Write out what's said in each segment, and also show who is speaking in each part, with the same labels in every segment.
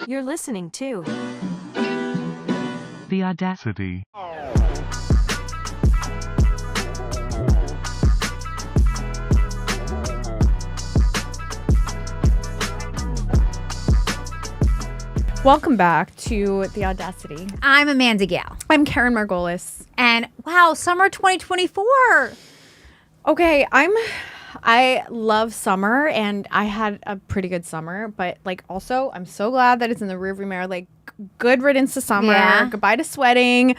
Speaker 1: You're listening to
Speaker 2: The Audacity.
Speaker 3: Welcome back to The Audacity.
Speaker 4: I'm Amanda Gale.
Speaker 3: I'm Keren Margolis.
Speaker 4: And wow, summer 2024.
Speaker 3: Okay, I love summer and I had a pretty good summer, but like also I'm so glad that it's in the rearview mirror. Like good riddance to summer.
Speaker 4: Yeah.
Speaker 3: Goodbye to sweating.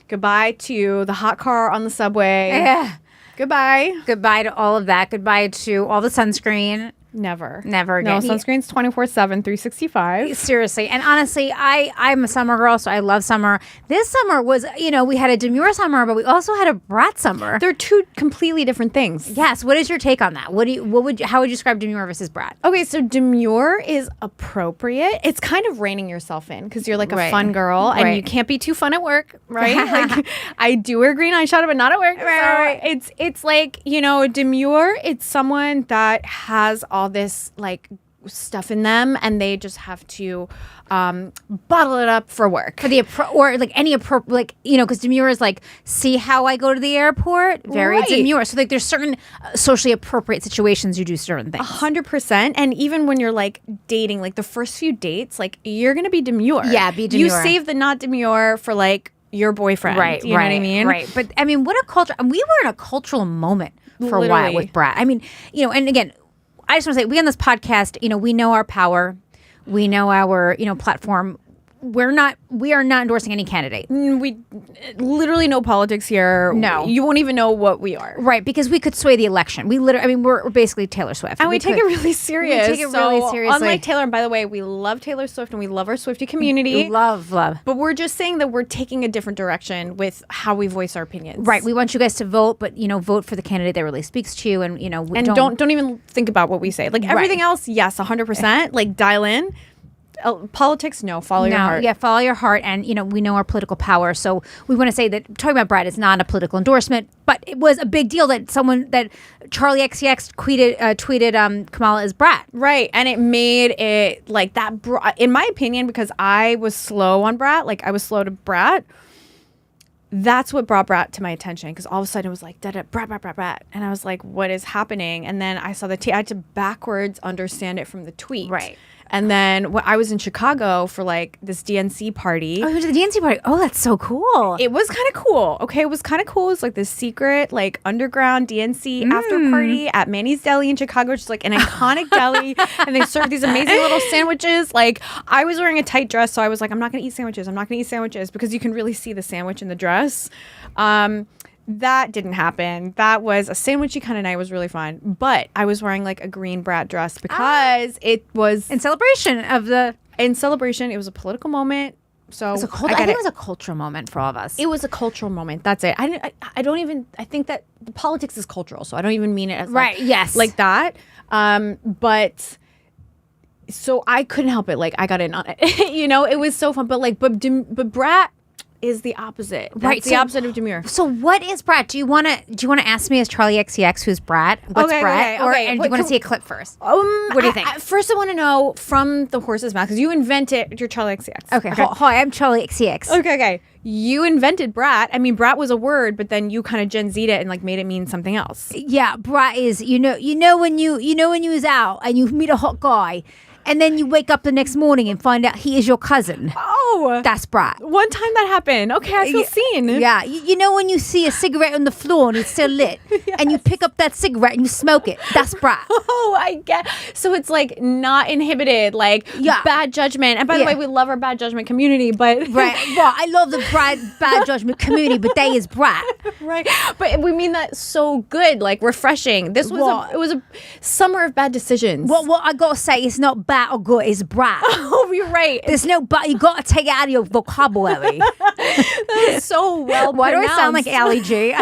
Speaker 3: Goodbye to the hot car on the subway.
Speaker 4: Yeah.
Speaker 3: Goodbye.
Speaker 4: Goodbye to all of that. Goodbye to all the sunscreen.
Speaker 3: Never
Speaker 4: Never
Speaker 3: No,
Speaker 4: again.
Speaker 3: sunscreen's 24/7, 365.
Speaker 4: Seriously. And honestly, I'm a summer girl, so I love summer. This summer was, we had a Demure summer, but we also had a Brat summer.
Speaker 3: They're two completely different things.
Speaker 4: Yes. What is your take on that? How would you describe Demure versus Brat?
Speaker 3: Okay, so Demure is appropriate. It's kind of reining yourself in because you're like a
Speaker 4: Right.
Speaker 3: fun girl and
Speaker 4: Right.
Speaker 3: you can't be too fun at work, right? Like I do wear green eyeshadow, but not at work.
Speaker 4: Right.
Speaker 3: It's like, Demure, it's someone that has all this like stuff in them and they just have to bottle it up for work.
Speaker 4: For the because Demure is like, see how I go to the airport? Very
Speaker 3: Right.
Speaker 4: Demure. So like there's certain socially appropriate situations you do certain things.
Speaker 3: 100%. And even when you're like dating, like the first few dates, like you're going to be demure.
Speaker 4: Yeah, be
Speaker 3: You
Speaker 4: demure.
Speaker 3: save the not demure for like your boyfriend.
Speaker 4: Right,
Speaker 3: You know what I mean?
Speaker 4: Right. But I mean, what a culture. And we were in a cultural moment for a while
Speaker 3: Literally.
Speaker 4: with Brat. I mean, and again, I just want to say, we on this podcast, we know our power. We know our, platform. We are not endorsing any candidate.
Speaker 3: We literally no politics here.
Speaker 4: No.
Speaker 3: You won't even know what we are.
Speaker 4: Right, because we could sway the election. We're basically Taylor Swift.
Speaker 3: And we take it really serious.
Speaker 4: We take it really seriously.
Speaker 3: Unlike Taylor, and by the way, we love Taylor Swift and we love our Swiftie community.
Speaker 4: Love.
Speaker 3: But we're just saying that we're taking a different direction with how we voice our opinions.
Speaker 4: Right, we want you guys to vote, but vote for the candidate that really speaks to you, and
Speaker 3: And don't even think about what we say. Like everything else, yes, 100%. Like dial in. Politics, no. Follow your heart.
Speaker 4: Yeah, follow your heart. And, we know our political power. So we want to say that talking about Brat is not a political endorsement, but it was a big deal that Charlie XCX tweeted Kamala is Brat.
Speaker 3: Right. And it made it like that, in my opinion, because I was slow on Brat, like I was slow to Brat. That's what brought Brat to my attention because all of a sudden it was like, Brat, Brat, Brat, Brat. And I was like, what is happening? And then I saw I had to backwards understand it from the tweet.
Speaker 4: Right.
Speaker 3: And then when I was in Chicago for like this DNC party.
Speaker 4: Oh, you went to the DNC party. Oh, that's so cool.
Speaker 3: It was kind of cool. Okay, it was kind of cool. It's like this secret, like underground DNC after party at Manny's Deli in Chicago, which is like an iconic deli. And they serve these amazing little sandwiches. Like I was wearing a tight dress, so I was like, I'm not gonna eat sandwiches. I'm not gonna eat sandwiches because you can really see the sandwich in the dress. That didn't happen. That was a sandwichy kind of night. It was really fun. But I was wearing like a green Brat dress because it was
Speaker 4: in celebration of the.
Speaker 3: In celebration, it was a political moment. So
Speaker 4: I think it was a cultural moment for all of us.
Speaker 3: It was a cultural moment. That's it. I don't even. I think that the politics is cultural, so I don't even mean it as
Speaker 4: Right, yes.
Speaker 3: like that. But so I couldn't help it. Like I got in on it. It was so fun. But Brat is the opposite. That's
Speaker 4: Right,
Speaker 3: the
Speaker 4: so-
Speaker 3: opposite of Demure.
Speaker 4: So what is Brat? Do you want to ask me as Charlie XCX who's Brat? What's
Speaker 3: Okay,
Speaker 4: Brat?
Speaker 3: okay.
Speaker 4: And do you want to see a clip first?
Speaker 3: What
Speaker 4: do you think?
Speaker 3: First, I want to know from the horse's mouth because you invented your Charlie XCX.
Speaker 4: Okay. Hi, I'm Charlie XCX.
Speaker 3: Okay. You invented Brat. I mean, Brat was a word, but then you kind of Gen Z'd it and like made it mean something else.
Speaker 4: Yeah, Brat is when you was out and you meet a hot guy, and then you wake up the next morning and find out he is your cousin.
Speaker 3: Oh,
Speaker 4: That's Brat.
Speaker 3: one time that happened. Okay, I feel seen.
Speaker 4: Yeah, when you see a cigarette on the floor and it's still lit, and you pick up that cigarette and you smoke it. That's Brat.
Speaker 3: Oh, I get. So it's like not inhibited, like bad judgment. And by the way, we love our bad judgment community, but
Speaker 4: Right. Well, I love the bad judgment community, but they is Brat.
Speaker 3: right. But we mean that so good, like refreshing. This was
Speaker 4: What?
Speaker 3: it was a summer of bad decisions.
Speaker 4: What I gotta say, it's not bad or good, it's Brat.
Speaker 3: Oh, you're right.
Speaker 4: There's no but. You gotta take it out of your vocabulary.
Speaker 3: It's so well.
Speaker 4: Why do I sound like
Speaker 3: pronounced.
Speaker 4: Ali G?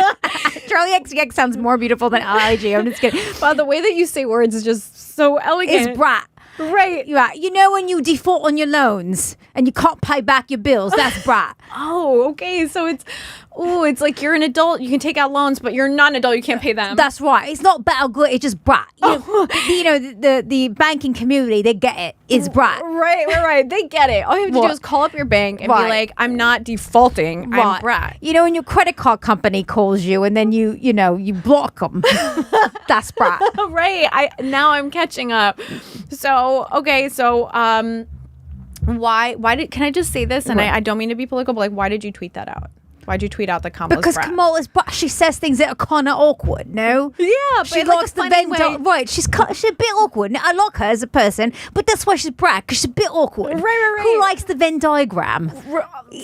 Speaker 4: Charlie XCX sounds more beautiful than Ali G. I'm just kidding.
Speaker 3: Wow, the way that you say words is just so elegant.
Speaker 4: It's Brat.
Speaker 3: Right.
Speaker 4: Yeah, when you default on your loans and you can't pay back your bills, that's Brat.
Speaker 3: Oh, okay. So it's Oh, it's like you're an adult. You can take out loans, but you're not an adult. You can't pay them.
Speaker 4: That's right. It's not bad or good. It's just brat. The banking community, they get it. It's brat.
Speaker 3: Right. They get it. All you have to do is call up your bank and be like, I'm not defaulting. I'm brat.
Speaker 4: When your credit card company calls you and then you block them. That's brat.
Speaker 3: Right. Now I'm catching up. So, okay. So, why did, can I just say this? And I don't mean to be political, but like, why did you tweet that out? Why'd you tweet out that Kamala's
Speaker 4: Because
Speaker 3: brat?
Speaker 4: Kamala's brat, she says things that are kind of awkward, no?
Speaker 3: Yeah, but
Speaker 4: she
Speaker 3: like
Speaker 4: likes
Speaker 3: a
Speaker 4: the
Speaker 3: funny
Speaker 4: Venn
Speaker 3: way.
Speaker 4: right. She's a bit awkward. Now, I like her as a person, but that's why she's brat, because she's a bit awkward.
Speaker 3: Right.
Speaker 4: Who likes the Venn diagram?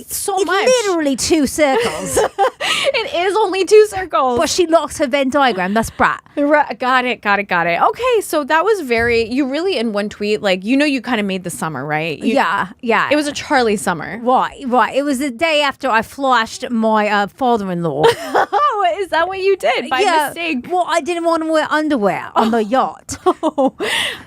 Speaker 3: So
Speaker 4: It's
Speaker 3: much.
Speaker 4: literally 2 circles,
Speaker 3: It is only 2 circles.
Speaker 4: but she likes her Venn diagram. That's brat.
Speaker 3: Right, got it. Okay, so that was you really in one tweet, like, you kind of made the summer, right?
Speaker 4: Yeah.
Speaker 3: It was a Charlie summer.
Speaker 4: Right. It was the day after I flashed my father-in-law.
Speaker 3: Oh, is that what you did by mistake?
Speaker 4: Well, I didn't want to wear underwear on the yacht.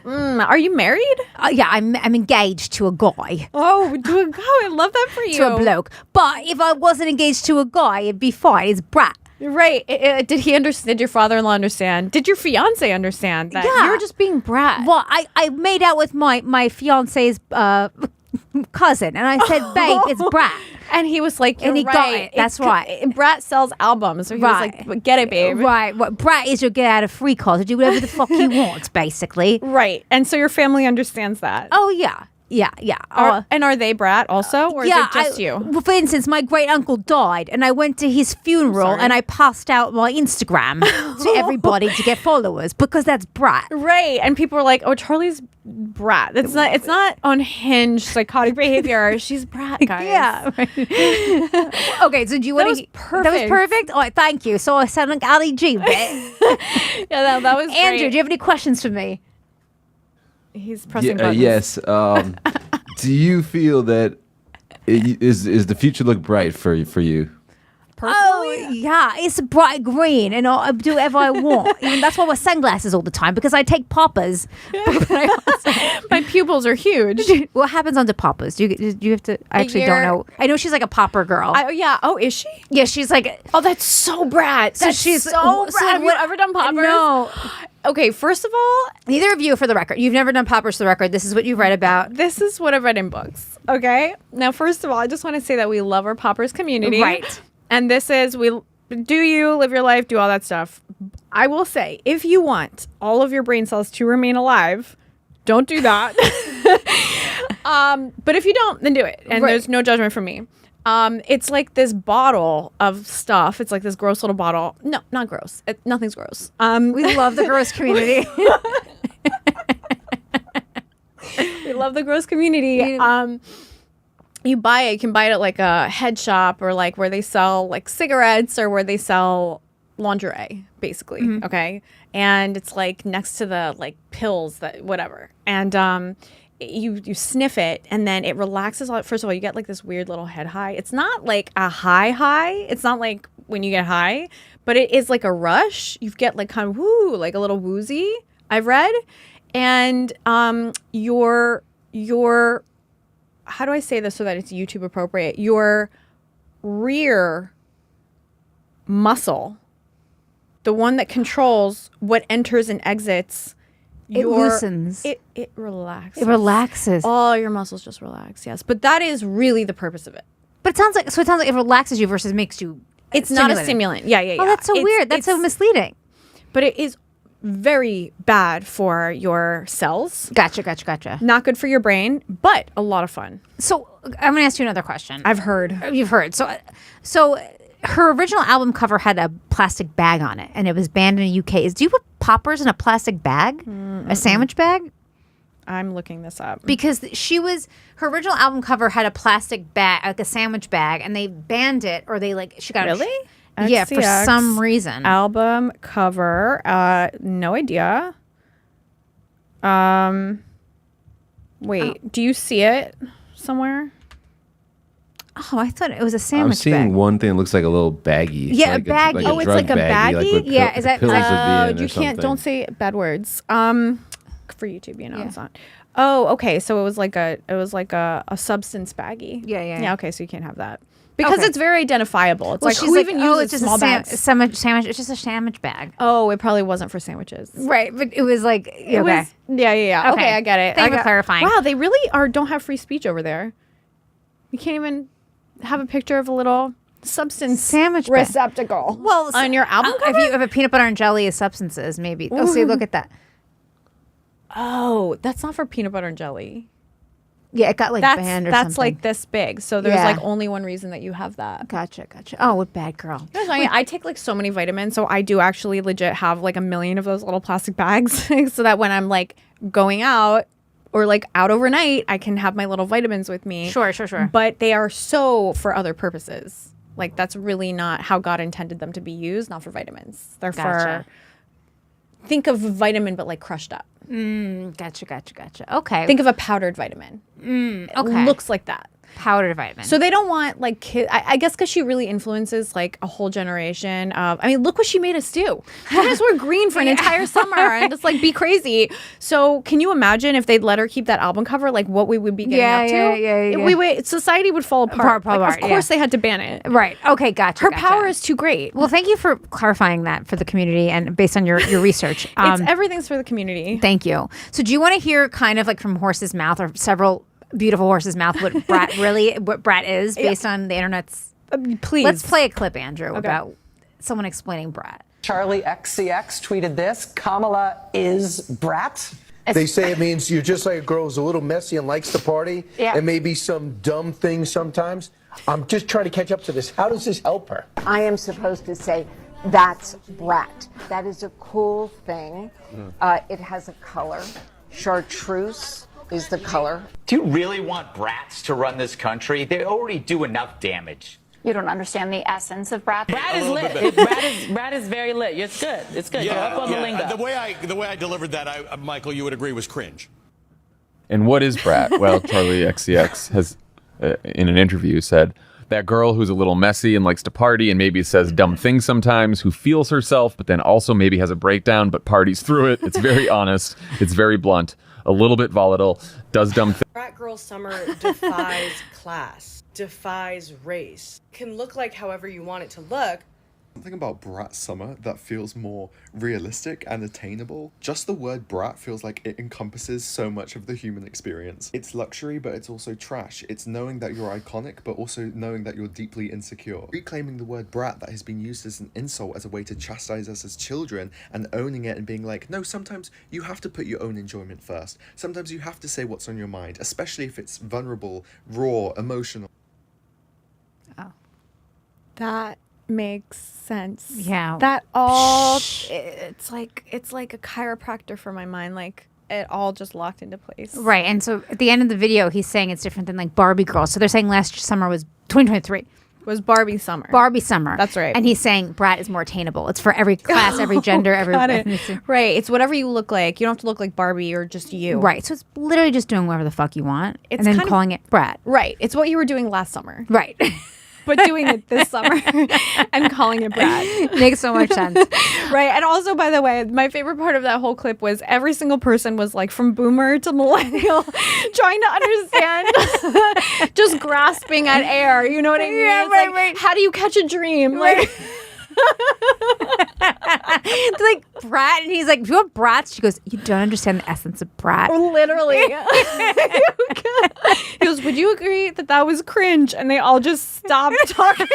Speaker 3: Are you married?
Speaker 4: Yeah, I'm engaged to a guy.
Speaker 3: Oh, I love that for you.
Speaker 4: To a bloke. But if I wasn't engaged to a guy, it'd be fine. It's brat.
Speaker 3: Right. Did he understand? Did your father-in-law understand? Did your fiance understand that you were just being brat?
Speaker 4: Well, I made out with my fiance's cousin, and I said, "Babe, it's brat."
Speaker 3: And he was like,
Speaker 4: And he
Speaker 3: right.
Speaker 4: got it. That's right.
Speaker 3: Brat sells albums. So he was like, "But get it, babe."
Speaker 4: Right. What brat is your get out of free card to do whatever the fuck you want, basically.
Speaker 3: Right. And so your family understands that.
Speaker 4: Oh yeah.
Speaker 3: And are they brat also, or is it just you?
Speaker 4: Well, for instance, my great uncle died, and I went to his funeral, and I passed out my Instagram to everybody to get followers because that's brat.
Speaker 3: Right. And people were like, "Oh, Charlie's brat. It's not unhinged psychotic behavior. She's brat, guys."
Speaker 4: Yeah. Okay, so do you want to?
Speaker 3: was perfect.
Speaker 4: That was perfect. All right, thank you. So I sound like Ali G. Bit.
Speaker 3: Yeah, that was
Speaker 4: Andrew,
Speaker 3: great.
Speaker 4: do you have any questions for me?
Speaker 3: He's pressing buttons.
Speaker 2: Yes. Do you feel that is the future look bright for you?
Speaker 4: Oh yeah, it's bright green, and I'll do whatever I want. Even that's why I wear sunglasses all the time because I take poppers.
Speaker 3: My pupils are huge.
Speaker 4: What happens under poppers? Do you have to? I actually don't know. I know she's like a popper girl.
Speaker 3: Oh, is she?
Speaker 4: Yeah, she's like.
Speaker 3: Oh, that's so brat.
Speaker 4: So she's
Speaker 3: so brat. Have you ever done poppers?
Speaker 4: No.
Speaker 3: Okay, first of all,
Speaker 4: Neither of you, for the record, you've never done poppers for the record. This is what you've read about.
Speaker 3: this is what I've read in books. Okay. Now, first of all, I just want to say that we love our poppers community.
Speaker 4: Right.
Speaker 3: And this is you live your life, do all that stuff. I will say, if you want all of your brain cells to remain alive, don't do that. But if you don't, then do it. And there's no judgment from me. It's like this bottle of stuff. It's like this gross little bottle. No, not gross. Nothing's gross.
Speaker 4: We love the gross community.
Speaker 3: We love the gross community. You buy it. You can buy it at like a head shop or like where they sell like cigarettes or where they sell lingerie, basically.
Speaker 4: Mm-hmm.
Speaker 3: Okay, and it's like next to the like pills that whatever, and you sniff it and then it relaxes. First of all, you get like this weird little head high. It's not like a high. It's not like when you get high, but it is like a rush. You get like kind of woo, like a little woozy. I've read, and your how do I say this so that it's YouTube appropriate? Your rear muscle, the one that controls what enters and exits,
Speaker 4: It loosens.
Speaker 3: It relaxes.
Speaker 4: It relaxes.
Speaker 3: All your muscles just relax, yes. But that is really the purpose of it.
Speaker 4: But it sounds like it relaxes you versus makes you.
Speaker 3: It's not a stimulant. Yeah.
Speaker 4: Oh, that's so weird. That's so misleading.
Speaker 3: But it is very bad for your cells.
Speaker 4: Gotcha.
Speaker 3: Not good for your brain, but a lot of fun.
Speaker 4: So I'm gonna ask you another question.
Speaker 3: I've heard.
Speaker 4: You've heard. So her original album cover had a plastic bag on it, and it was banned in the UK. Do you put poppers in a plastic bag, a sandwich bag?
Speaker 3: I'm looking this up.
Speaker 4: Because her original album cover had a plastic bag, like a sandwich bag, and they banned it, or she got
Speaker 3: Really?
Speaker 4: Yeah, for
Speaker 3: XCX
Speaker 4: some reason.
Speaker 3: Album cover. No idea. Wait, do you see it somewhere?
Speaker 4: Oh, I thought it was a
Speaker 2: I'm
Speaker 4: sandwich
Speaker 2: seeing
Speaker 4: bag.
Speaker 2: one thing that looks like a little baggie.
Speaker 4: Yeah, a baggie.
Speaker 3: Oh, it's
Speaker 2: drug
Speaker 3: like a baggie?
Speaker 2: Like with
Speaker 4: Yeah, is that-
Speaker 2: pills would be
Speaker 3: Oh,
Speaker 2: in or
Speaker 3: you can't.
Speaker 2: something.
Speaker 3: Don't say bad words. For YouTube, it's not. Oh, okay. So it was like a substance baggie.
Speaker 4: Yeah.
Speaker 3: Yeah. Okay, so you can't have that. because
Speaker 4: Okay.
Speaker 3: it's very identifiable. It's
Speaker 4: Well,
Speaker 3: like
Speaker 4: she's
Speaker 3: who
Speaker 4: like,
Speaker 3: even
Speaker 4: oh,
Speaker 3: uses
Speaker 4: it's just
Speaker 3: small
Speaker 4: a
Speaker 3: bags?
Speaker 4: sandwich. It's just a sandwich bag.
Speaker 3: Oh, it probably wasn't for sandwiches.
Speaker 4: Right, but it was like okay.
Speaker 3: It was, yeah.
Speaker 4: Okay.
Speaker 3: Okay, I get it.
Speaker 4: Thank you for
Speaker 3: got-
Speaker 4: clarifying.
Speaker 3: Wow, they really don't have free speech over there. You can't even have a picture of a little substance
Speaker 4: Sandwich bag.
Speaker 3: receptacle.
Speaker 4: Well,
Speaker 3: on your album cover.
Speaker 4: if you have a peanut butter and jelly as substances, maybe. Oh, see, look at that.
Speaker 3: Oh, that's not for peanut butter and jelly.
Speaker 4: Yeah, it got like banned or
Speaker 3: That's
Speaker 4: something.
Speaker 3: like this big. So there's
Speaker 4: Yeah.
Speaker 3: like only one reason that you have that.
Speaker 4: Gotcha. Oh, what bad girl.
Speaker 3: I take like so many vitamins, so I do actually legit have like a million of those little plastic bags, so that when I'm like going out or like out overnight, I can have my little vitamins with me.
Speaker 4: Sure.
Speaker 3: But they are so for other purposes. Like that's really not how God intended them to be used. Not for vitamins. They're
Speaker 4: Gotcha.
Speaker 3: for think of vitamin, but like crushed up.
Speaker 4: Gotcha. Okay.
Speaker 3: Think of a powdered vitamin. It
Speaker 4: okay.
Speaker 3: looks like that.
Speaker 4: powdered vitamin.
Speaker 3: So they don't want like kids. I guess because she really influences like a whole generation of. I mean, look what she made us do. You guys were green for an entire summer and just like be crazy. So can you imagine if they'd let her keep that album cover? Like what we would be getting up to?
Speaker 4: Yeah.
Speaker 3: Society would fall apart. Of course, they had to ban it.
Speaker 4: Right. Okay. Gotcha.
Speaker 3: Her power is too great.
Speaker 4: Well, thank you for clarifying that for the community and based on your research.
Speaker 3: It's everything's for the community.
Speaker 4: Thank you. So do you want to hear kind of like from horse's mouth or several beautiful horse's mouth what Brat is based on the internet's?
Speaker 3: Please.
Speaker 4: Let's play a clip, Andrew, about someone explaining Brat.
Speaker 5: Charlie XCX tweeted this: Kamala is Brat.
Speaker 6: They say it means you're just like a girl who's a little messy and likes to party and maybe some dumb things sometimes. I'm just trying to catch up to this. How does this help her?
Speaker 7: I am supposed to say, that's Brat. That is a cool thing. It has a color. Chartreuse is the color.
Speaker 8: Do you really want brats to run this country? They already do enough damage.
Speaker 9: You don't understand the essence of Brat.
Speaker 10: Brat is lit. Brat is very lit. It's good. It's good. Go up on the lingo.
Speaker 11: The way I delivered that, Michael, you would agree was cringe.
Speaker 2: And what is Brat? Well, Charlie XCX has, in an interview, said that girl who's a little messy and likes to party and maybe says dumb things sometimes, who feels herself, but then also maybe has a breakdown, but parties through it. It's very honest. It's very blunt. A little bit volatile. Does dumb things.
Speaker 12: Brat Girl Summer defies class, defies race. Can look like however you want it to look.
Speaker 13: Something about Brat Summer that feels more realistic and attainable. Just the word brat feels like it encompasses so much of the human experience. It's luxury, but it's also trash. It's knowing that you're iconic, but also knowing that you're deeply insecure. Reclaiming the word brat that has been used as an insult, as a way to chastise us as children, and owning it and being like, no, sometimes you have to put your own enjoyment first. Sometimes you have to say what's on your mind, especially if it's vulnerable, raw, emotional.
Speaker 4: Oh.
Speaker 3: That makes sense.
Speaker 4: Yeah.
Speaker 3: That all it's like a chiropractor for my mind. Like it all just locked into place.
Speaker 4: Right. And so at the end of the video, he's saying it's different than like Barbie girl. So they're saying last summer was 2023.
Speaker 3: Was Barbie summer.
Speaker 4: Barbie summer.
Speaker 3: That's right.
Speaker 4: And he's saying Brat is more attainable. It's for every class, every gender, every ethnicity.
Speaker 3: Right. It's whatever you look like. You don't have to look like Barbie or just you.
Speaker 4: Right. So it's literally just doing whatever the fuck you want.
Speaker 3: It's
Speaker 4: and then
Speaker 3: kind of-
Speaker 4: calling it Brat.
Speaker 3: Right. It's what you were doing last summer.
Speaker 4: Right.
Speaker 3: But doing it this summer and calling it Brat.
Speaker 4: Makes so much sense.
Speaker 3: Right. And also, by the way, my favorite part of that whole clip was every single person was like from boomer to millennial trying to understand, just grasping at air. You know what I mean?
Speaker 4: Yeah,
Speaker 3: It's
Speaker 4: right,
Speaker 3: like,
Speaker 4: right.
Speaker 3: How do you catch a dream?
Speaker 4: Right.
Speaker 3: Like,
Speaker 4: It's like Brat, and he's like, "Do you want brats?" She goes, "You don't understand the essence of Brat."
Speaker 3: literally. He goes, would you agree that that was cringe? And they all just stopped talking.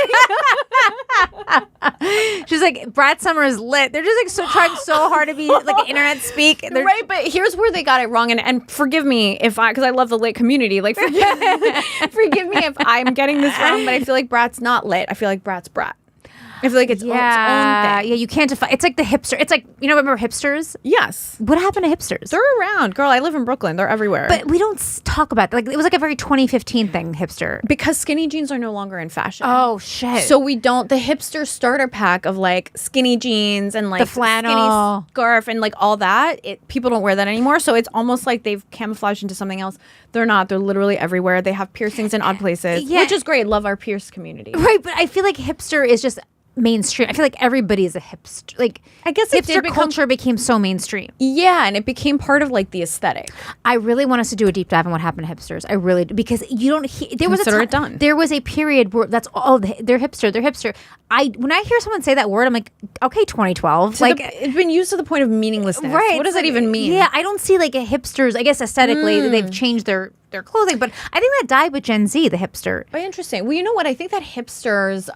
Speaker 4: She's like, "Brat Summer is lit." They're just like trying so hard to be like internet speak. They're
Speaker 3: Right, but here's where they got it wrong, and forgive me if because I love the lit community. Like, forgive me if I'm getting this wrong, but I feel like Brat's not lit. I feel like Brat's Brat. I feel like it's its own thing.
Speaker 4: Yeah, you can't define. It's like the hipster. It's like, you know, remember Hipsters?
Speaker 3: Yes.
Speaker 4: What happened to Hipsters?
Speaker 3: They're around. Girl, I live in Brooklyn. They're everywhere.
Speaker 4: But we don't talk about that. Like, it was like a very 2015 thing, hipster.
Speaker 3: Because skinny jeans are no longer in fashion.
Speaker 4: Oh, shit.
Speaker 3: So we don't, the hipster starter pack of like skinny jeans and like
Speaker 4: The flannel.
Speaker 3: skinny scarf and like all that, people don't wear that anymore. So it's almost like they've camouflaged into something else. They're not. They're literally everywhere. They have piercings in odd places,
Speaker 4: Yeah.
Speaker 3: which is great. Love our pierced community.
Speaker 4: Right, but I feel like hipster is just mainstream. I feel like everybody is a hipster. Like,
Speaker 3: I guess it did
Speaker 4: hipster culture became so mainstream.
Speaker 3: Yeah, and it became part of like the aesthetic.
Speaker 4: I really want us to do a deep dive on what happened to hipsters. I really do, because you don't. There was
Speaker 3: Consider it done.
Speaker 4: There was a period where that's all. They're hipster. They're hipster. When I hear someone say that word, I'm like, okay, 2012. Like
Speaker 3: it's been used to the point of meaninglessness.
Speaker 4: right?
Speaker 3: What does that even mean?
Speaker 4: Yeah, I don't see like a hipsters. I guess aesthetically they've changed their clothing, but I think that died with Gen Z. The hipster.
Speaker 3: Oh, interesting. Well, you know what? I think that hipsters.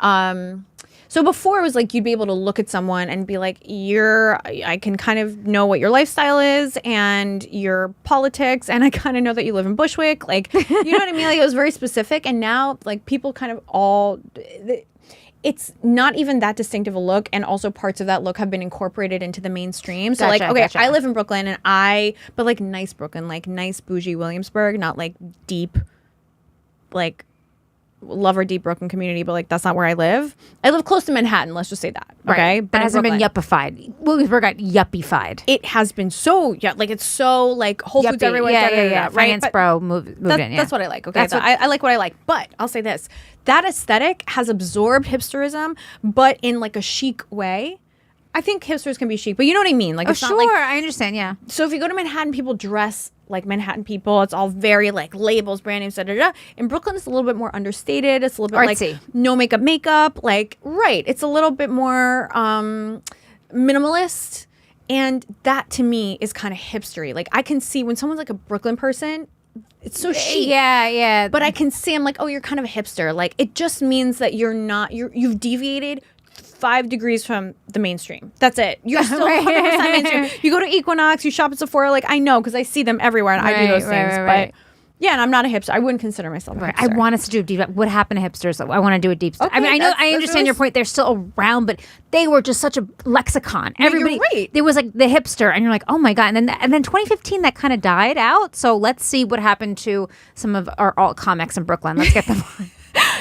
Speaker 3: So before it was like you'd be able to look at someone and be like, I can kind of know what your lifestyle is and your politics, and I kind of know that you live in Bushwick. Like, you know what I mean? Like, it was very specific, and now like people kind of all. It's not even that distinctive a look, and also parts of that look have been incorporated into the mainstream. So
Speaker 4: Gotcha,
Speaker 3: like, okay,
Speaker 4: gotcha.
Speaker 3: I live in Brooklyn, but like nice Brooklyn, like nice bougie Williamsburg, not like deep, like love or deep Brooklyn community, but like that's not where I live. I live close to Manhattan, let's just say that. Okay.
Speaker 4: But it hasn't been yuppified. Williamsburg got yuppified.
Speaker 3: It has been so like it's so like Whole Foods
Speaker 4: Yuppie.
Speaker 3: everywhere.
Speaker 4: Yeah.
Speaker 3: Right.
Speaker 4: Finance
Speaker 3: But
Speaker 4: bro moved in. Yeah.
Speaker 3: that's what I like. Okay. I like what I like. But I'll say this. That aesthetic has absorbed hipsterism, but in like a chic way. I think hipsters can be chic, but you know what I mean? Like, it's not like,
Speaker 4: I understand. Yeah.
Speaker 3: so if you go to Manhattan, people dress like Manhattan people. It's all very like labels, brand names, da da da. In Brooklyn, it's a little bit more understated. It's a little bit
Speaker 4: Artsy.
Speaker 3: like no makeup. Like, right. It's a little bit more minimalist. And that to me is kind of hipstery. Like, I can see when someone's like a Brooklyn person, it's so chic.
Speaker 4: Yeah.
Speaker 3: But I can see, I'm like, oh, you're kind of a hipster. Like, it just means that you've deviated 5 degrees from the mainstream. That's it. You're still 100% mainstream. You go to Equinox, you shop at Sephora. Like, I know because I see them everywhere and I do those things.
Speaker 4: Right.
Speaker 3: But yeah, and I'm not a hipster. I wouldn't consider myself a hipster.
Speaker 4: I want us to do a deep dive. What happened to hipsters? I want to do a deep dive. I mean, I understand your point. They're still around, but they were just such a lexicon. Everybody,
Speaker 3: you're right.
Speaker 4: There was like the hipster, and you're like, oh my god. And then 2015, that kind of died out. So let's see what happened to some of our alt comics in Brooklyn. Let's get them on.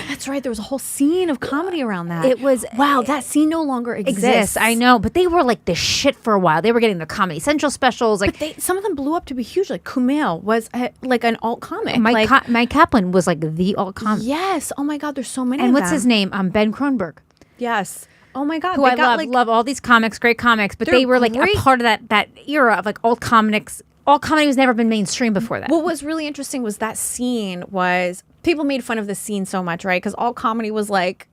Speaker 3: That's right. There was a whole scene of comedy around that.
Speaker 4: It was
Speaker 3: wow. That scene no longer exists.
Speaker 4: I know, but they were like the shit for a while. They were getting the Comedy Central specials. Like,
Speaker 3: some of them blew up to be huge. Like Kumail was like an alt comic.
Speaker 4: Mike Kaplan was like the alt comic.
Speaker 3: Yes. Oh my God. There's so many.
Speaker 4: And
Speaker 3: of
Speaker 4: what's
Speaker 3: them.
Speaker 4: his name? Ben Kronberg.
Speaker 3: Yes. Oh my God.
Speaker 4: Who I love all these comics, great comics, but they were like a part of that era of like alt comics. Alt comedy was never been mainstream before that.
Speaker 3: What was really interesting was that scene was people made fun of the scene so much, right? Because alt comedy was like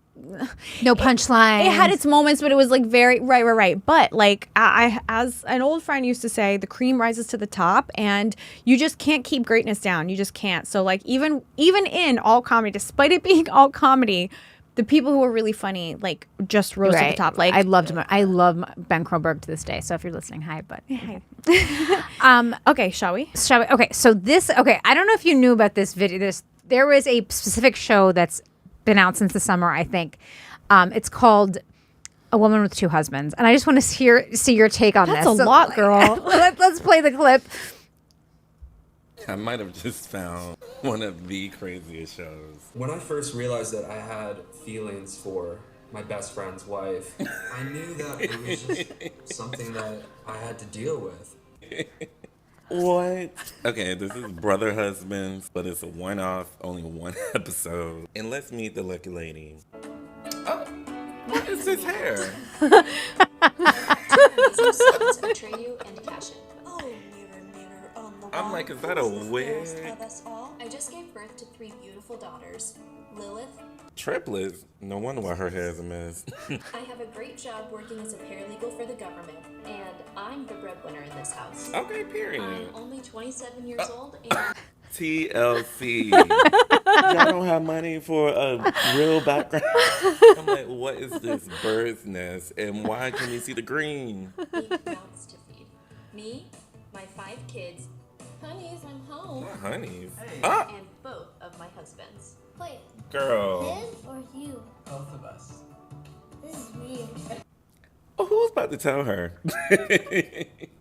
Speaker 4: no punchline.
Speaker 3: It had its moments, but it was like very right. But like I as an old friend used to say, the cream rises to the top, and you just can't keep greatness down. You just can't. So like even in alt comedy, despite it being alt comedy, the people who were really funny, like, just rose to the top. Like,
Speaker 4: I love Ben Kronberg to this day. So if you're listening, hi, but
Speaker 3: hi. Okay, shall we?
Speaker 4: Okay, so I don't know if you knew about this video. There was a specific show that's been out since the summer, I think. It's called A Woman with Two Husbands, and I just want to see your take on this.
Speaker 3: That's a lot, girl.
Speaker 4: Let's play the clip.
Speaker 14: I might have just found one of the craziest shows.
Speaker 15: When I first realized that I had feelings for my best friend's wife, I knew that it was just something that I had to deal with.
Speaker 14: What? Okay, this is Brother Husbands, but it's a one-off, only one episode. And let's meet the lucky lady. Oh, what is this hair? I'm like, is that a wig?
Speaker 16: I just gave birth to 3 beautiful daughters. Lilith.
Speaker 14: Triplets? No wonder why her hair is a mess.
Speaker 16: I have a great job working as a paralegal for the government, and I'm the breadwinner in this house.
Speaker 14: Okay, period.
Speaker 16: I'm only 27 years old, and...
Speaker 14: TLC. Y'all don't have money for a real background. I'm like, what is this bird's nest, and why can we see the green?
Speaker 16: 8 mouths to feed. Me, my 5 kids, honeys, I'm home.
Speaker 14: What honeys?
Speaker 16: Hey.
Speaker 14: Ah.
Speaker 16: And both of my husbands. Wait.
Speaker 14: Girl.
Speaker 16: His or you?
Speaker 15: Both of us.
Speaker 16: This is me.
Speaker 14: Oh, who's about to tell her?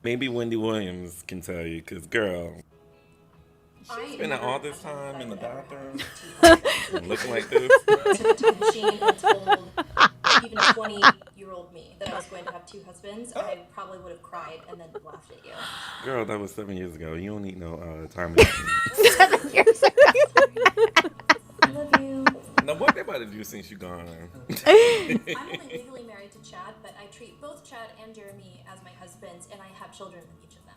Speaker 14: Maybe Wendy Williams can tell you, because, girl, she's spending all this time in the bathroom looking like this.
Speaker 16: Took a machine and told even a 20-year-old me that I was going to have 2 husbands, I probably would have cried and then laughed at you.
Speaker 14: Girl, that was 7 years ago. You don't need no time machine.
Speaker 4: 7 years ago.
Speaker 16: I love you.
Speaker 14: Now, what they about to do since you're gone.
Speaker 16: I'm only legally married to Chad, but I treat both Chad and Jeremy as my husbands, and I have children with each of them.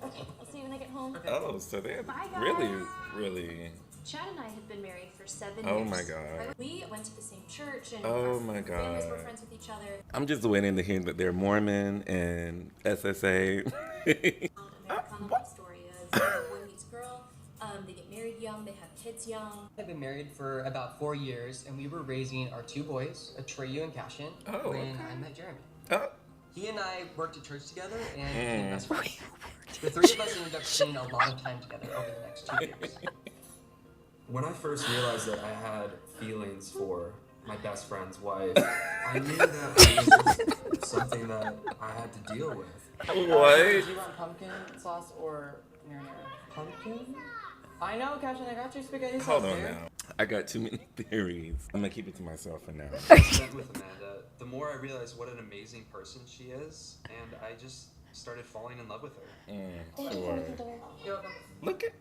Speaker 16: Okay, I'll see you when I get home.
Speaker 14: Oh, so they're
Speaker 16: Bye, guys.
Speaker 14: really.
Speaker 16: Chad and I have been married for 7 years.
Speaker 14: Oh my God.
Speaker 16: We went to the same church, and
Speaker 14: Oh
Speaker 16: our
Speaker 14: my
Speaker 16: families were
Speaker 14: God.
Speaker 16: friends with each other.
Speaker 14: I'm just waiting to hear that they're Mormon and SSA.
Speaker 16: Americana love story is boy meets girl. They get married young. They have kids young.
Speaker 17: I've been married for about 4 years, and we were raising our 2 boys, Atreyu and Cashin, when I met Jeremy.
Speaker 14: Oh.
Speaker 17: He and I worked at church together and became best friends. The 3 of us ended up spending a lot of time together over the next 2 years.
Speaker 15: When I first realized that I had feelings for my best friend's wife, I knew that it was something that I had to deal with.
Speaker 14: What?
Speaker 17: Do you want pumpkin sauce or marinara? Pumpkin? I know, Cashin, I got your spaghetti sauce.
Speaker 14: Hold on
Speaker 17: there.
Speaker 14: now. I got too many theories. I'm gonna keep it to myself for now.
Speaker 15: With Amanda, the more I realized what an amazing person she is, and I just started falling in love with her.
Speaker 14: Sure.
Speaker 17: You're welcome.
Speaker 14: Look at.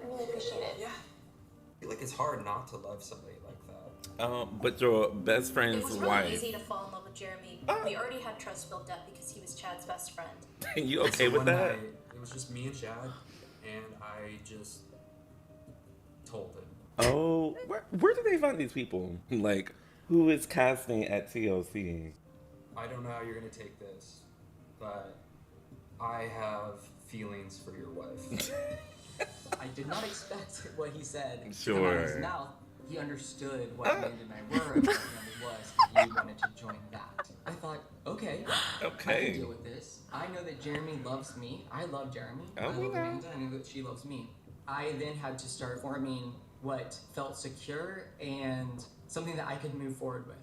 Speaker 16: I really appreciate it.
Speaker 15: Yeah. Like, it's hard not to love somebody like that.
Speaker 14: But your best
Speaker 16: It
Speaker 14: friend's
Speaker 16: was really
Speaker 14: wife.
Speaker 16: easy to fall in love with Jeremy. We already had trust built up because he was Chad's best friend.
Speaker 14: You okay
Speaker 15: So
Speaker 14: with
Speaker 15: one
Speaker 14: that?
Speaker 15: night, it was just me and Chad, and I just told him.
Speaker 14: Oh, where do they find these people? Like, who is casting at TLC?
Speaker 15: I don't know how you're gonna take this, but I have feelings for your wife.
Speaker 17: I did not expect what he said to
Speaker 14: Sure.
Speaker 17: come out of his mouth. He understood what Amanda and I were and what Amanda was. He wanted to join that. I thought, okay, I
Speaker 14: Okay.
Speaker 17: can deal with this. I know that Jeremy loves me. I love Jeremy.
Speaker 14: Oh,
Speaker 17: I love
Speaker 14: yeah.
Speaker 17: Amanda. I know that she loves me. I then had to start forming what felt secure and something that I could move forward with.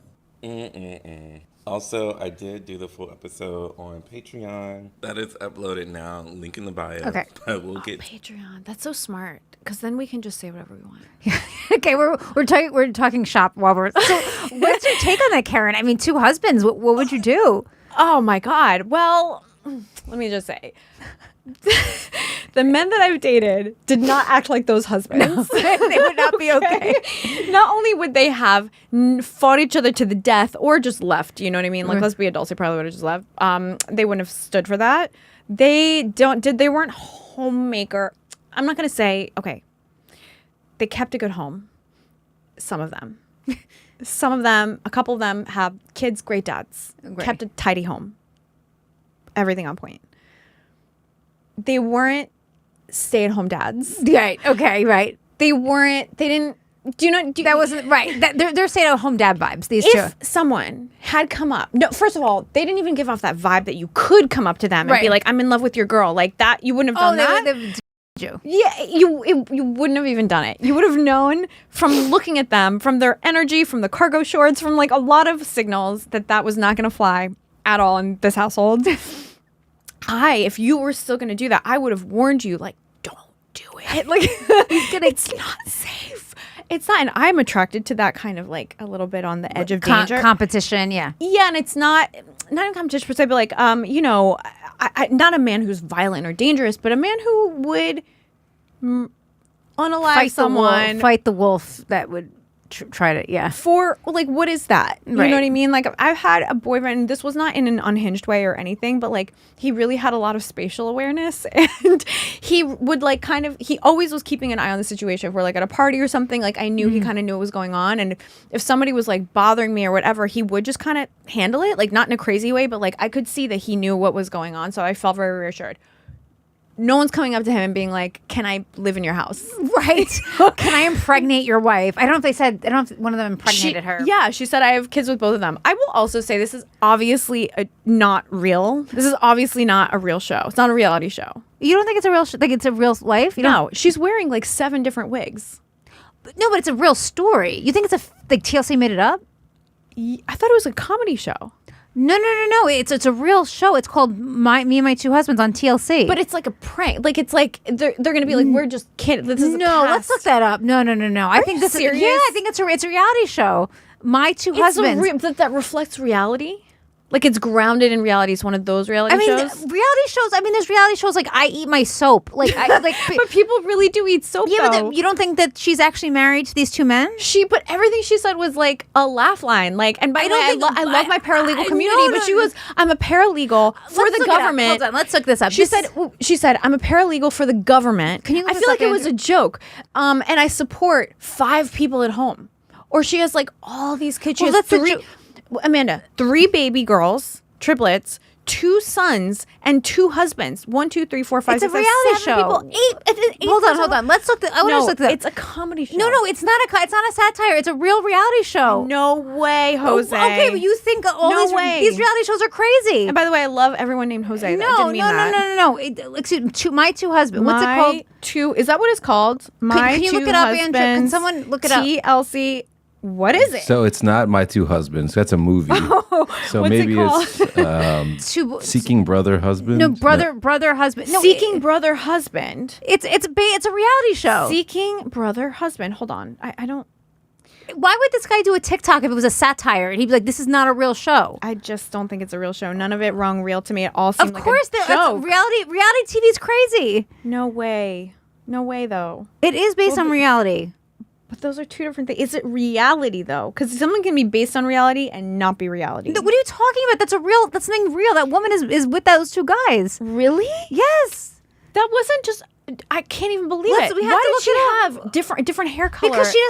Speaker 14: Also, I did do the full episode on Patreon. That is uploaded now. Link in the bio.
Speaker 3: Okay.
Speaker 14: But we'll get.
Speaker 3: Patreon. That's so smart. Because then we can just say whatever we want.
Speaker 4: Okay, we're talking shop while we're. So, what's your take on that, Keren? I mean, 2 husbands. What would you do?
Speaker 3: Oh my God. Well, let me just say. The men that I've dated did not act like those husbands.
Speaker 4: They would not be okay.
Speaker 3: Not only would they have fought each other to the death or just left, you know what I mean? Like, let's be adults, they probably would have just left. They wouldn't have stood for that. They weren't homemaker. I'm not going to say, okay, they kept a good home. Some of them. Some of them, a couple of them have kids, great dads.
Speaker 4: Great.
Speaker 3: Kept a tidy home. Everything on point. They weren't stay-at-home dads.
Speaker 4: Right. Okay. Right.
Speaker 3: They didn't. Do you know?
Speaker 4: That wasn't right. They're stay-at-home dad vibes. These two.
Speaker 3: If someone had come up, no, first of all, they didn't even give off that vibe that you could come up to them and be like, "I'm in love with your girl," like that. You wouldn't have done that.
Speaker 4: You.
Speaker 3: Yeah, you wouldn't have even done it. You would have known from looking at them, from their energy, from the cargo shorts, from like a lot of signals that was not going to fly at all in this household. If you were still going to do that, I would have warned you, like, don't do it. Like, it's not safe. It's not, and I'm attracted to that kind of like a little bit on the edge of danger.
Speaker 4: Competition, yeah.
Speaker 3: Yeah, and it's not in competition per se, but like, I not a man who's violent or dangerous, but a man who would unalive someone.
Speaker 4: Fight the wolf that would try to, yeah.
Speaker 3: For, like, what is that? You know what I mean? Like, I've had a boyfriend, this was not in an unhinged way or anything, but, like, he really had a lot of spatial awareness, and he would, like, he always was keeping an eye on the situation. If we're, like, at a party or something, like, I knew he kind of knew what was going on, and if somebody was, like, bothering me or whatever, he would just kind of handle it, like, not in a crazy way, but, like, I could see that he knew what was going on, so I felt very reassured. No one's coming up to him and being like, "Can I live in your house?"
Speaker 4: Right? Can I impregnate your wife? I don't know if one of them impregnated her.
Speaker 3: Yeah, she said I have kids with both of them. I will also say this is obviously not real. This is obviously not a real show. It's not a reality show.
Speaker 4: You don't think it's a real show? Like it's a real life?
Speaker 3: No, she's wearing like 7 different wigs.
Speaker 4: No, but it's a real story. You think it's like TLC made it up?
Speaker 3: I thought it was a comedy show.
Speaker 4: No. It's a real show. It's called Me and My Two Husbands on TLC.
Speaker 3: But it's like a prank. Like it's like they're gonna be like, we're just kidding. This is
Speaker 4: let's look that up. No. I think this
Speaker 3: serious?
Speaker 4: is. Yeah, I think it's a reality show. My Two Husbands.
Speaker 3: That reflects reality. Like it's grounded in reality. It's one of those reality shows.
Speaker 4: Reality shows. I mean, there's reality shows like I Eat My Soap. Like,
Speaker 3: but people really do eat soap.
Speaker 4: Yeah,
Speaker 3: though.
Speaker 4: but you don't think that she's actually married to these two men?
Speaker 3: But everything she said was like a laugh line. Like, and by the way, I love my paralegal community. But she was, I'm a paralegal for the government.
Speaker 4: Hold on, let's look this up.
Speaker 3: She said, I'm a paralegal for the government. Can you? I feel like it was a joke. And I support 5 people at home. Or she has like all these kids. She has 3. Amanda, 3 baby girls, triplets, 2 sons, and 2 husbands. 1, 2, 3, 4, 5,
Speaker 4: It's a
Speaker 3: 6,
Speaker 4: reality
Speaker 3: 7
Speaker 4: show.
Speaker 3: People. 8
Speaker 4: Hold on. Let's look. I want to look this up.
Speaker 3: It's a comedy show.
Speaker 4: No, it's not a satire. It's a real reality show.
Speaker 3: No way, Jose.
Speaker 4: Okay, but you think all these reality shows are crazy?
Speaker 3: And by the way, I love everyone named Jose. I didn't mean that.
Speaker 4: No. Excuse me, My Two Husbands. What's it called?
Speaker 3: Is that what it's called?
Speaker 4: Can you look it up, Andrew? Can someone look it up?
Speaker 3: TLC. What is it?
Speaker 18: So it's not My Two Husbands. That's a movie. So
Speaker 3: what's
Speaker 18: maybe
Speaker 3: it's
Speaker 18: Seeking Brother Husband.
Speaker 4: No, brother husband. No,
Speaker 3: Seeking Brother Husband.
Speaker 4: It's a reality show.
Speaker 3: Seeking Brother Husband. Hold on. I don't.
Speaker 4: Why would this guy do a TikTok if it was a satire? And he'd be like, "This is not a real show."
Speaker 3: I just don't think it's a real show. None of it rung real to me. It all seemed
Speaker 4: of course,
Speaker 3: like a joke.
Speaker 4: Reality TV is crazy.
Speaker 3: No way, though.
Speaker 4: It is based on reality.
Speaker 3: But those are 2 different things. Is it reality though? Because someone can be based on reality and not be reality.
Speaker 4: What are you talking about? That's something real. That woman is with those 2 guys.
Speaker 3: Really?
Speaker 4: Yes.
Speaker 3: That wasn't just. I can't even believe it.
Speaker 4: We have
Speaker 3: Why
Speaker 4: to
Speaker 3: did
Speaker 4: look
Speaker 3: she
Speaker 4: it up.
Speaker 3: have different hair color?
Speaker 4: Because she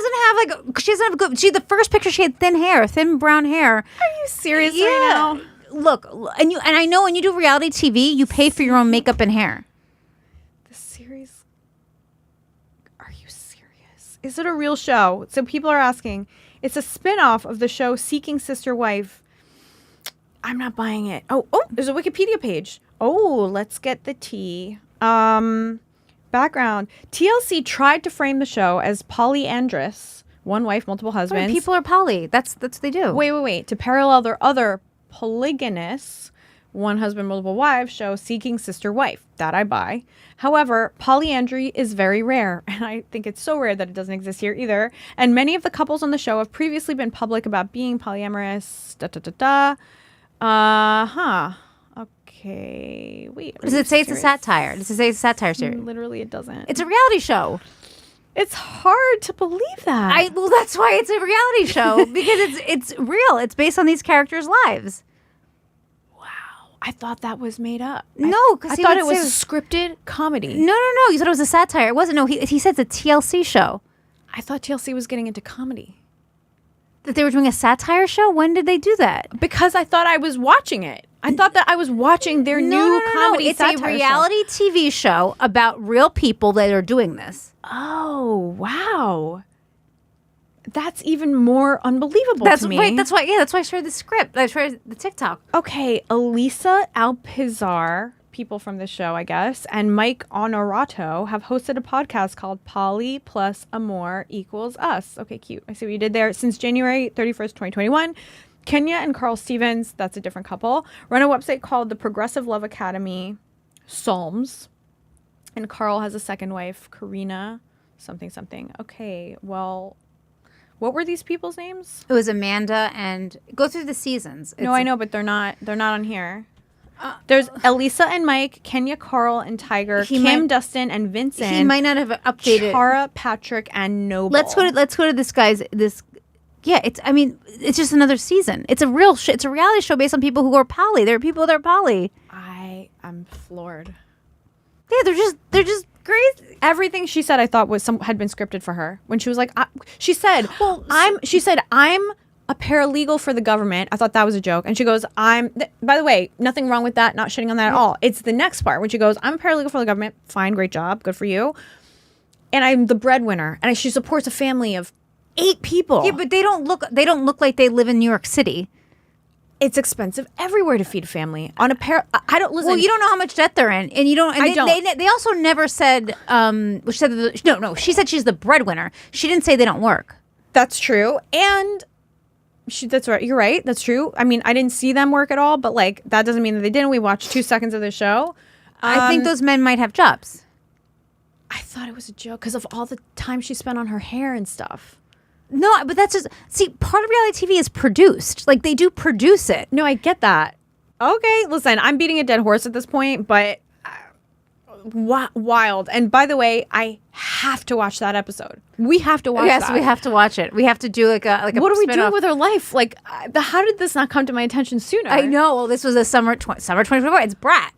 Speaker 4: doesn't have good. The first picture she had thin brown hair.
Speaker 3: Are you serious right now?
Speaker 4: Look, and I know when you do reality TV, you pay for your own makeup and hair.
Speaker 3: Is it a real show? So people are asking. It's a spin-off of the show Seeking Sister Wife. I'm not buying it. Oh, there's a Wikipedia page. Oh, let's get the tea. Background. TLC tried to frame the show as polyandrous, one wife, multiple husbands.
Speaker 4: People are poly. That's what they do.
Speaker 3: Wait. To parallel their other polygamous, one husband, multiple wives show Seeking Sister Wife. That I buy. However, polyandry is very rare, and I think it's so rare that it doesn't exist here either. And many of the couples on the show have previously been public about being polyamorous. Okay. Wait.
Speaker 4: Does it say it's a satire? Does it say it's a satire series?
Speaker 3: Literally, it doesn't.
Speaker 4: It's a reality show.
Speaker 3: It's hard to believe that.
Speaker 4: Well, that's why it's a reality show because it's real. It's based on these characters' lives.
Speaker 3: I thought that was made up.
Speaker 4: No,
Speaker 3: because I thought it was scripted comedy.
Speaker 4: No. You said it was a satire. It wasn't. No, he said it's a TLC show.
Speaker 3: I thought TLC was getting into comedy.
Speaker 4: That they were doing a satire show? When did they do that?
Speaker 3: Because I thought I was watching it. I thought that I was watching their new comedy
Speaker 4: It's a reality TV show about real people that are doing this.
Speaker 3: Oh, wow. That's even more unbelievable to me.
Speaker 4: Right. That's why I shared the script. I shared the TikTok.
Speaker 3: Okay, Elisa Alpizar, people from the show, I guess, and Mike Honorato have hosted a podcast called Poly plus Amor equals Us. Okay, cute. I see what you did there. Since January 31st, 2021, Kenya and Carl Stevens, that's a different couple, run a website called the Progressive Love Academy Psalms. And Carl has a second wife, Karina, something. Okay, well... What were these people's names?
Speaker 4: It was Amanda and go through the seasons.
Speaker 3: No, I know, but they're not on here. There's Elisa and Mike, Kenya, Carl, and Tiger, Kim, Dustin, and Vincent.
Speaker 4: He might not have updated.
Speaker 3: Tara, Patrick, and Noble.
Speaker 4: Let's go to this guy's Yeah, it's just another season. It's a real it's a reality show based on people who are poly. There are people that are poly.
Speaker 3: I am floored.
Speaker 4: Yeah, they're just crazy.
Speaker 3: Everything she said, I thought had been scripted for her. When she was like, she said, I'm a paralegal for the government. I thought that was a joke. And she goes, by the way, nothing wrong with that. Not shitting on that at all. It's the next part when she goes, I'm a paralegal for the government. Fine, great job, good for you. And I'm the breadwinner, and she supports a family of 8 people.
Speaker 4: Yeah, but they don't look like they live in New York City.
Speaker 3: It's expensive everywhere to feed a family. I don't listen.
Speaker 4: Well, you don't know how much debt they're in, and you don't. And they also never said. She said no. She said she's the breadwinner. She didn't say they don't work.
Speaker 3: That's true, and that's right. You're right. That's true. I mean, I didn't see them work at all, but like that doesn't mean that they didn't. We watched 2 seconds of the show.
Speaker 4: I think those men might have jobs.
Speaker 3: I thought it was a joke because of all the time she spent on her hair and stuff.
Speaker 4: No, but that's just see. Part of reality TV is produced. Like they do produce it.
Speaker 3: No, I get that. Okay, listen, I'm beating a dead horse at this point, but wild. And by the way, I have to watch that episode. We have to watch that.
Speaker 4: Yes, we have to watch it. We have to do like a
Speaker 3: what are we
Speaker 4: spin-off.
Speaker 3: doing with our life? Like, how did this not come to my attention sooner?
Speaker 4: I know. Well, this was a summer 2024. It's Brat.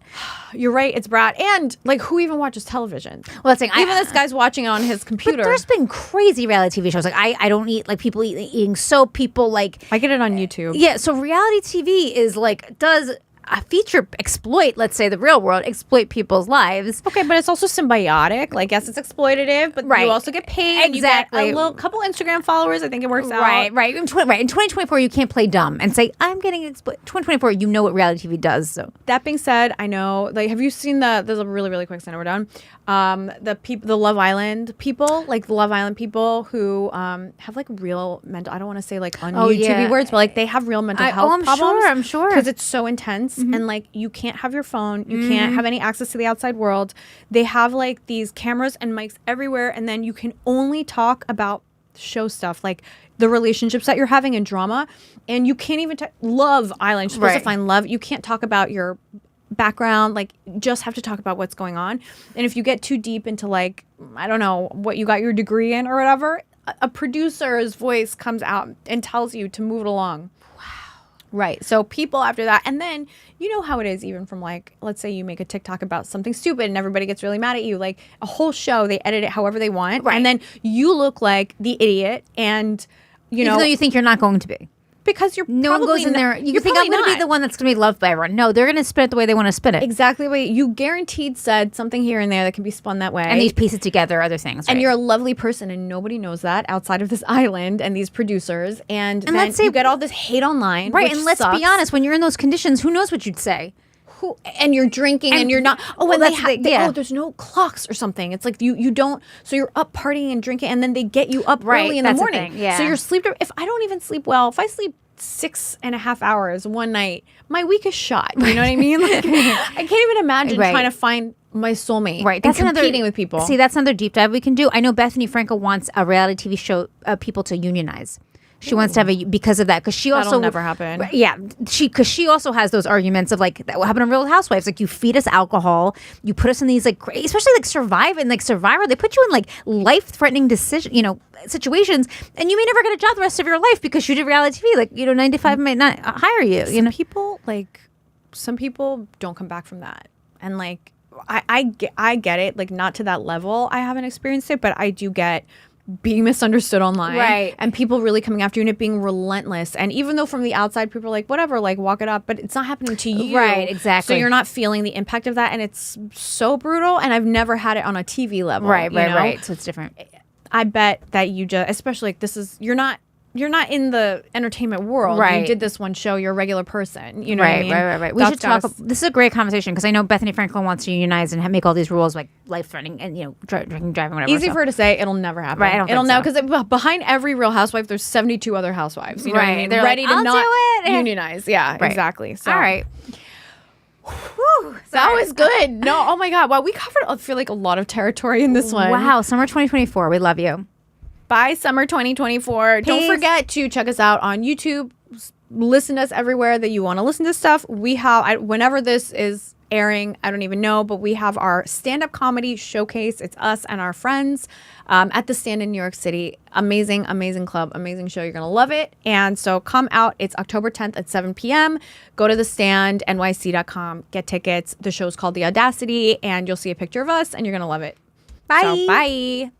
Speaker 3: You're right. It's Brat. And like, who even watches television?
Speaker 4: Well, that's saying
Speaker 3: even this guy's watching it on his computer.
Speaker 4: But there's been crazy reality TV shows. Like I don't eat like people eating soap. People like
Speaker 3: I get it on YouTube.
Speaker 4: Yeah. So reality TV is like does a feature exploit, let's say the real world, exploit people's lives.
Speaker 3: Okay, but it's also symbiotic. Like, yes, it's exploitative, but you also get paid.
Speaker 4: Exactly.
Speaker 3: You get a little couple Instagram followers. I think it works out.
Speaker 4: Right. In 2024, you can't play dumb and say, I'm getting exploited. 2024, you know what reality TV does. So
Speaker 3: that being said, I know, like, have you seen there's a really, really quick sign, we're done. The Love Island people, like the Love Island people who have like real mental, I don't want to say like on YouTube words, but like they have real mental health problems.
Speaker 4: I'm sure.
Speaker 3: Because it's so intense and like you can't have your phone, you can't have any access to the outside world. They have like these cameras and mics everywhere, and then you can only talk about show stuff like the relationships that you're having and drama, and you can't even Love Island. You're supposed to find love. You can't talk about your background, like just have to talk about what's going on. And if you get too deep into like, I don't know what you got your degree in or whatever, a producer's voice comes out and tells you to move it along. Wow. Right. So people after that, and then you know how it is even from like, let's say you make a TikTok about something stupid and everybody gets really mad at you. Like a whole show, they edit it however they want. Right. And then you look like the idiot, and you know,
Speaker 4: even though you think you're not going to be.
Speaker 3: Because
Speaker 4: no one goes in there. You think I'm going to be the one that's going to be loved by everyone. No, they're going to spin it the way they want to spin it.
Speaker 3: Exactly the way you guaranteed said something here and there that can be spun that way.
Speaker 4: And these piece it together, other things. Right?
Speaker 3: And you're a lovely person, and nobody knows that outside of this island and these producers. And then
Speaker 4: let's say
Speaker 3: you get all this hate online.
Speaker 4: Right.
Speaker 3: Which
Speaker 4: And let's be honest, when you're in those conditions, who knows what you'd say?
Speaker 3: And you're drinking and you're not. Oh, and
Speaker 4: well,
Speaker 3: there's no clocks or something. It's like you don't. So you're up partying and drinking, and then they get you up early in the morning. So you're sleep. If I don't even sleep well, if I sleep 6.5 hours one night, my week is shot. You know what I mean? Like, I can't even imagine trying to find my soulmate.
Speaker 4: Right.
Speaker 3: That's competing with people.
Speaker 4: See, that's another deep dive we can do. I know Bethany Frankel wants a reality TV show people to unionize. She wants to have because of that, because she
Speaker 3: That'll
Speaker 4: also
Speaker 3: never happen.
Speaker 4: Yeah, because she also has those arguments of like that will happen in Real Housewives. Like you feed us alcohol, you put us in these like especially like Survivor. They put you in like life-threatening situations, and you may never get a job the rest of your life because you did reality TV. Like 9 to 5 might not hire you.
Speaker 3: Some people don't come back from that, and like I get it. Like not to that level. I haven't experienced it, but I do get being misunderstood online,
Speaker 4: right?
Speaker 3: And people really coming after you and it being relentless. And even though from the outside people are like, whatever, like walk it up, but it's not happening to you,
Speaker 4: right? Exactly.
Speaker 3: So you're not feeling the impact of that, and it's so brutal. And I've never had it on a TV level,
Speaker 4: right? So it's different.
Speaker 3: I bet that you just, especially like you're not in the entertainment world.
Speaker 4: Right.
Speaker 3: You did this one show. You're a regular person. You know what I mean?
Speaker 4: Right. We should talk. This is a great conversation because I know Bethany Frankel wants to unionize and make all these rules like life-threatening and drinking, driving, whatever.
Speaker 3: Easy for her to say. It'll never happen.
Speaker 4: Right. I don't
Speaker 3: it'll
Speaker 4: think
Speaker 3: never because behind every Real Housewife, there's 72 other housewives. You know what I mean?
Speaker 4: They're
Speaker 3: ready
Speaker 4: like,
Speaker 3: to not
Speaker 4: do it.
Speaker 3: unionize. Yeah.
Speaker 4: Right.
Speaker 3: Exactly. So.
Speaker 4: All right.
Speaker 3: Whew, that was good. No. Oh my God. Wow. We covered. I feel like a lot of territory in this one.
Speaker 4: Wow. Summer 2024. We love you.
Speaker 3: By summer 2024.
Speaker 4: Peace.
Speaker 3: Don't forget to check us out on YouTube. Listen to us everywhere that you want to listen to stuff. We have, whenever this is airing, I don't even know, but we have our stand-up comedy showcase. It's us and our friends at the Stand in New York City. Amazing, amazing club, amazing show. You're going to love it. And so come out. It's October 10th at 7 p.m. Go to the Stand NYC.com. Get tickets. The show's called The Audacity, and you'll see a picture of us, and you're going to love it.
Speaker 4: Bye.
Speaker 3: So, bye.